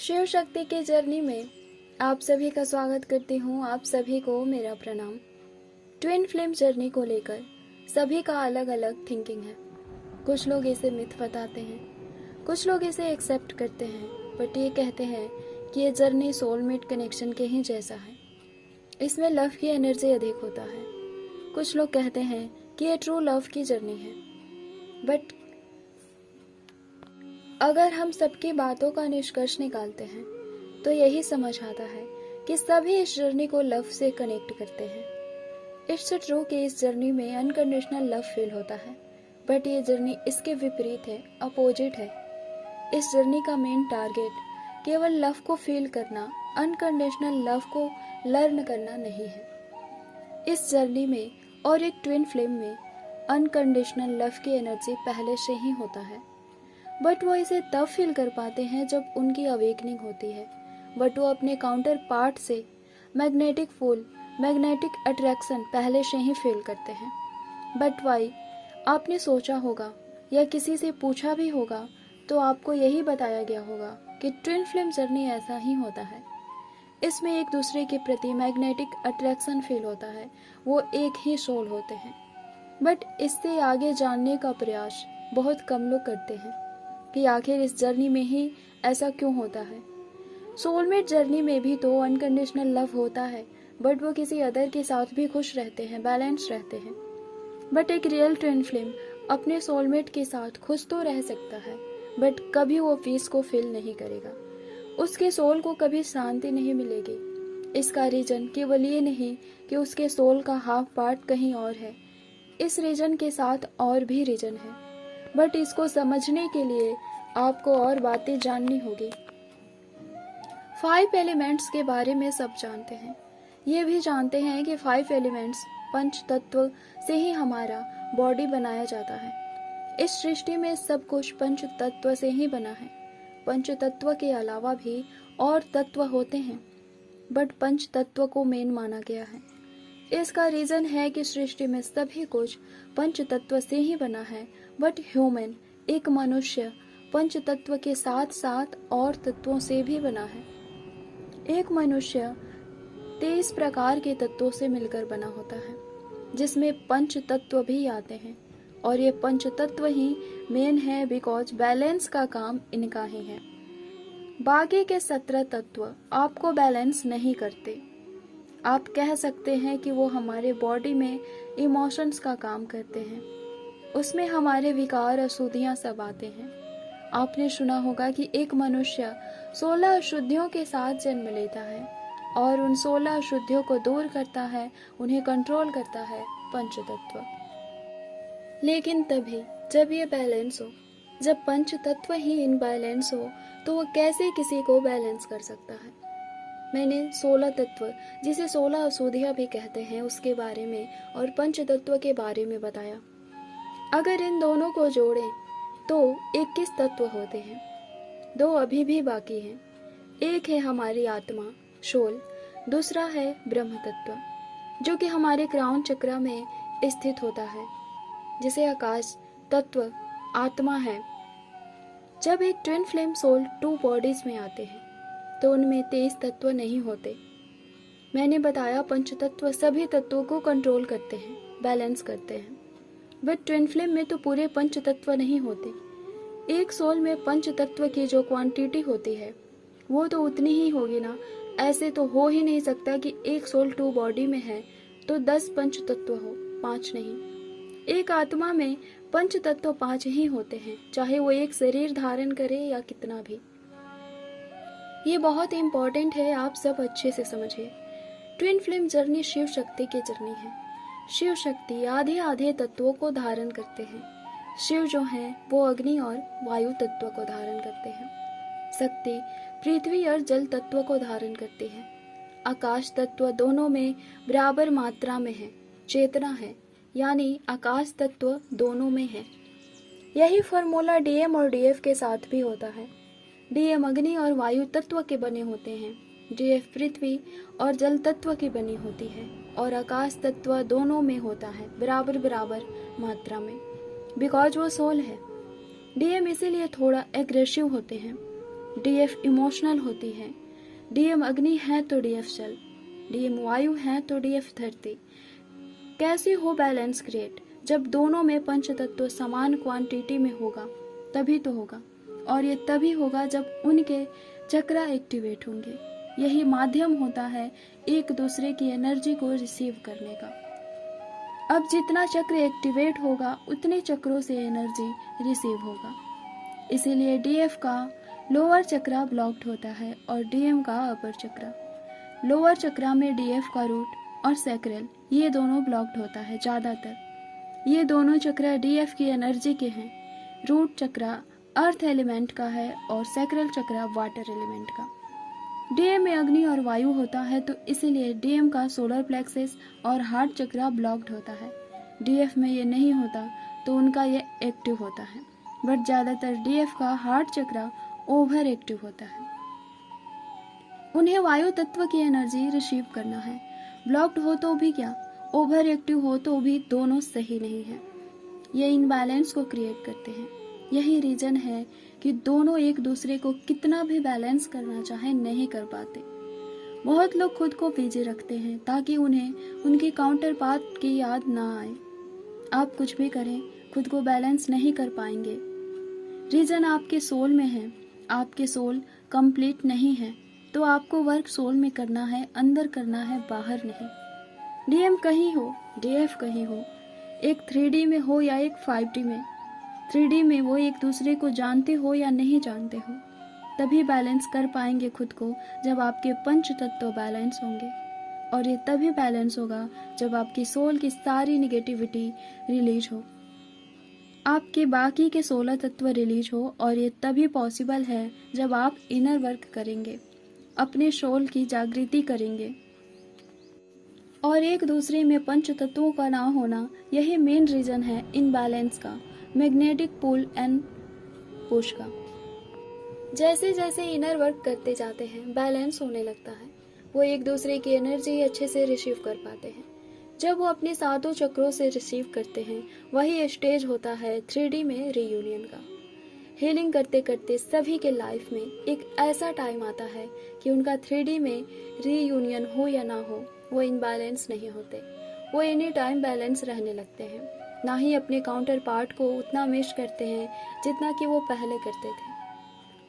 शिव शक्ति की जर्नी में आप सभी का स्वागत करती हूँ। आप सभी को मेरा प्रणाम। ट्विन फ्लेम जर्नी को लेकर सभी का अलग अलग थिंकिंग है। कुछ लोग इसे मिथ बताते हैं, कुछ लोग इसे एक्सेप्ट करते हैं, बट ये कहते हैं कि ये जर्नी सोलमेट कनेक्शन के ही जैसा है। इसमें लव की एनर्जी अधिक होता है। कुछ लोग कहते हैं कि ये ट्रू लव की जर्नी है। बट अगर हम सबकी बातों का निष्कर्ष निकालते हैं तो यही समझ आता है कि सभी इस जर्नी को लव से कनेक्ट करते हैं। इट्स ट्रू कि इस जर्नी में अनकंडीशनल लव फील होता है, बट ये जर्नी इसके विपरीत है, अपोजिट है। इस जर्नी का मेन टारगेट केवल लव को फील करना, अनकंडीशनल लव को लर्न करना नहीं है। इस जर्नी में और एक ट्विन फ्लेम में अनकंडीशनल लव की एनर्जी पहले से ही होता है, बट वो इसे तब फील कर पाते हैं जब उनकी अवेकनिंग होती है। बट वो अपने काउंटर पार्ट से मैग्नेटिक पुल, मैग्नेटिक अट्रैक्शन पहले से ही फील करते हैं। But why? आपने सोचा होगा या किसी से पूछा भी होगा तो आपको यही बताया गया होगा कि ट्विन फ्लेम जर्नी ऐसा ही होता है। इसमें एक दूसरे के प्रति मैग्नेटिक अट्रैक्शन फील होता है, वो एक ही सोल होते हैं। बट इससे आगे जानने का प्रयास बहुत कम लोग करते हैं कि आखिर इस जर्नी में ही ऐसा क्यों होता है। सोलमेट जर्नी में भी तो अनकंडीशनल लव होता है, बट वो किसी अदर के साथ भी खुश रहते हैं, बैलेंस रहते हैं। बट एक रियल ट्विन फ्लेम अपने सोलमेट के साथ खुश तो रह सकता है, बट कभी वो पीस को फील नहीं करेगा। उसके सोल को कभी शांति नहीं मिलेगी। इसका रीजन केवल ये नहीं कि उसके सोल का हाफ पार्ट कहीं और है। इस रीजन के साथ और भी रीजन है, बट इसको समझने के लिए आपको और बातें जाननी होगी। 5 एलिमेंट्स के बारे में सब जानते हैं। ये भी जानते हैं कि 5 एलिमेंट्स पंच तत्व से ही हमारा बॉडी बनाया जाता है। इस सृष्टि में सब कुछ पंच तत्व से ही बना है। पंच तत्व के अलावा भी और तत्व होते हैं, बट पंच तत्व को मेन माना गया है। इसका रीजन है कि सृष्टि में सभी कुछ पंच तत्व से ही बना है, बट ह्यूमन, एक मनुष्य, पंच तत्व के साथ साथ और तत्वों से भी बना है। एक मनुष्य 23 प्रकार के तत्वों से मिलकर बना होता है, जिसमें पंच तत्व भी आते हैं। और ये पंच तत्व ही मेन है, बिकॉज बैलेंस का काम इनका ही है। बाकी के 17 तत्व आपको बैलेंस नहीं करते। आप कह सकते हैं कि वो हमारे बॉडी में इमोशंस का काम करते हैं। उसमें हमारे विकार, अशुद्धियां सब आते हैं। आपने सुना होगा कि एक मनुष्य 16 अशुद्धियों के साथ जन्म लेता है और उन 16 अशुद्धियों को दूर करता है, उन्हें कंट्रोल करता है पंचतत्व। लेकिन तभी जब ये बैलेंस हो, जब पंच तत्व ही इनबैलेंस हो, तो वो कैसे किसी को बैलेंस कर सकता है। मैंने 16 तत्व, जिसे 16 अशुद्धियां भी कहते हैं, उसके बारे में और पंच तत्व के बारे में बताया। अगर इन दोनों को जोड़ें तो 21 तत्व होते हैं। 2 अभी भी बाकी हैं। एक है हमारी आत्मा, सोल, दूसरा है ब्रह्म तत्व, जो कि हमारे क्राउन चक्र में स्थित होता है, जिसे आकाश तत्व आत्मा है। जब एक ट्विन फ्लेम सोल 2 बॉडीज में आते हैं तो उनमें 23 तत्व नहीं होते। मैंने बताया पंच तत्व सभी तत्वों को कंट्रोल करते हैं, बैलेंस करते हैं, बट ट्विन फ्लेम में तो पूरे पंच तत्व नहीं होते। एक सोल में पंच तत्व की जो क्वांटिटी होती है वो तो उतनी ही होगी ना। ऐसे तो हो ही नहीं सकता कि एक सोल 2 बॉडी में है तो 10 पंच तत्व हो, 5 नहीं। एक आत्मा में पंच तत्व 5 ही होते हैं, चाहे वो एक शरीर धारण करे या कितना भी। ये बहुत इम्पोर्टेंट है, आप सब अच्छे से समझिए। Twin flame journey Shiv Shakti की जर्नी है। शिव शक्ति आधे आधे तत्वों को धारण करते हैं। शिव जो हैं वो अग्नि और वायु तत्व को धारण करते हैं। शक्ति पृथ्वी और जल तत्व को धारण करती है। आकाश तत्व दोनों में बराबर मात्रा में है। चेतना है, यानी आकाश तत्व दोनों में है। यही फॉर्मूला डीएम और डीएफ के साथ भी होता है। डीएम अग्नि और वायु तत्व के बने होते हैं, डीएफ पृथ्वी और जल तत्व की बनी होती है, और आकाश तत्व दोनों में होता है बराबर बराबर मात्रा में, बिकॉज वो सोल है। डीएम इसीलिए थोड़ा एग्रेसिव होते हैं, डीएफ इमोशनल होती है। डीएम अग्नि है तो डीएफ जल, डीएम वायु है तो डीएफ धरती। कैसे हो बैलेंस क्रिएट? जब दोनों में पंच तत्व समान क्वांटिटी में होगा तभी तो होगा, और ये तभी होगा जब उनके चक्रा एक्टिवेट होंगे। यही माध्यम होता है एक दूसरे की एनर्जी को रिसीव करने का। अब जितना चक्र एक्टिवेट होगा उतने चक्रों से एनर्जी रिसीव होगा। इसीलिए डीएफ का लोअर चक्रा ब्लॉक्ड होता है और डीएम का अपर चक्रा। लोअर चक्रा में डीएफ का रूट और सैक्रल ये दोनों ब्लॉक्ड होता है ज्यादातर। ये दोनों चक्रा डीएफ की एनर्जी के हैं। रूट चक्रा अर्थ एलिमेंट का है और सैक्रल चक्रा वाटर एलिमेंट का। डीएम में अग्नि और वायु होता है तो इसीलिए डीएम का सोलर प्लेक्सस और हार्ट चक्रा ब्लॉक्ड होता है। डीएफ में ये नहीं होता तो उनका ये एक्टिव होता है, बट ज्यादातर डीएफ का हार्ट चक्रा ओवर एक्टिव होता है। उन्हें वायु तत्व की एनर्जी रिसीव करना है। ब्लॉक्ड हो तो भी क्या, ओवर एक्टिव हो तो भी दोनों सही नहीं है। ये इनबैलेंस को क्रिएट करते हैं। यही रीजन है कि दोनों एक दूसरे को कितना भी बैलेंस करना चाहे नहीं कर पाते। बहुत लोग खुद को बिजी रखते हैं ताकि उन्हें उनकी काउंटर पार्ट की याद ना आए। आप कुछ भी करें खुद को बैलेंस नहीं कर पाएंगे। रीजन आपके सोल में है। आपके सोल कंप्लीट नहीं है तो आपको वर्क सोल में करना है, अंदर करना है, बाहर नहीं। डीएम कहीं हो, डीएफ कहीं हो, एक 3D में हो या एक 5D में। 3D में वो एक दूसरे को जानते हो या नहीं जानते हो, तभी बैलेंस कर पाएंगे खुद को जब आपके पंच तत्व बैलेंस होंगे। और ये तभी बैलेंस होगा जब आपकी सोल की सारी निगेटिविटी रिलीज हो, आपके बाकी के 16 तत्व रिलीज हो। और ये तभी पॉसिबल है जब आप इनर वर्क करेंगे, अपने सोल की जागृति करेंगे। और एक दूसरे में पंच तत्वों का ना होना यही मेन रीजन है इनबैलेंस का, मैग्नेटिक पुल एंड पुश का। जैसे जैसे इनर वर्क करते जाते हैं बैलेंस होने लगता है। वो एक दूसरे की एनर्जी अच्छे से रिसीव कर पाते हैं। जब वो अपने सातों चक्रों से रिसीव करते हैं वही स्टेज होता है 3D में रीयूनियन का। हीलिंग करते करते सभी के लाइफ में एक ऐसा टाइम आता है कि उनका 3D में रीयूनियन हो या ना हो वो इनबैलेंस नहीं होते। वो एनी टाइम बैलेंस रहने लगते हैं। ना ही अपने काउंटर पार्ट को उतना मिस करते हैं जितना कि वो पहले करते थे।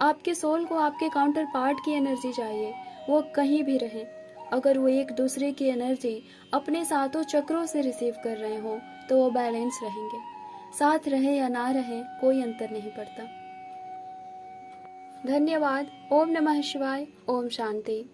आपके सोल को आपके काउंटर पार्ट की एनर्जी चाहिए, वो कहीं भी रहे। अगर वो एक दूसरे की एनर्जी अपने सातों चक्रों से रिसीव कर रहे हो तो वो बैलेंस रहेंगे। साथ रहे या ना रहे कोई अंतर नहीं पड़ता। धन्यवाद। ओम नमः शिवाय। ओम शांति।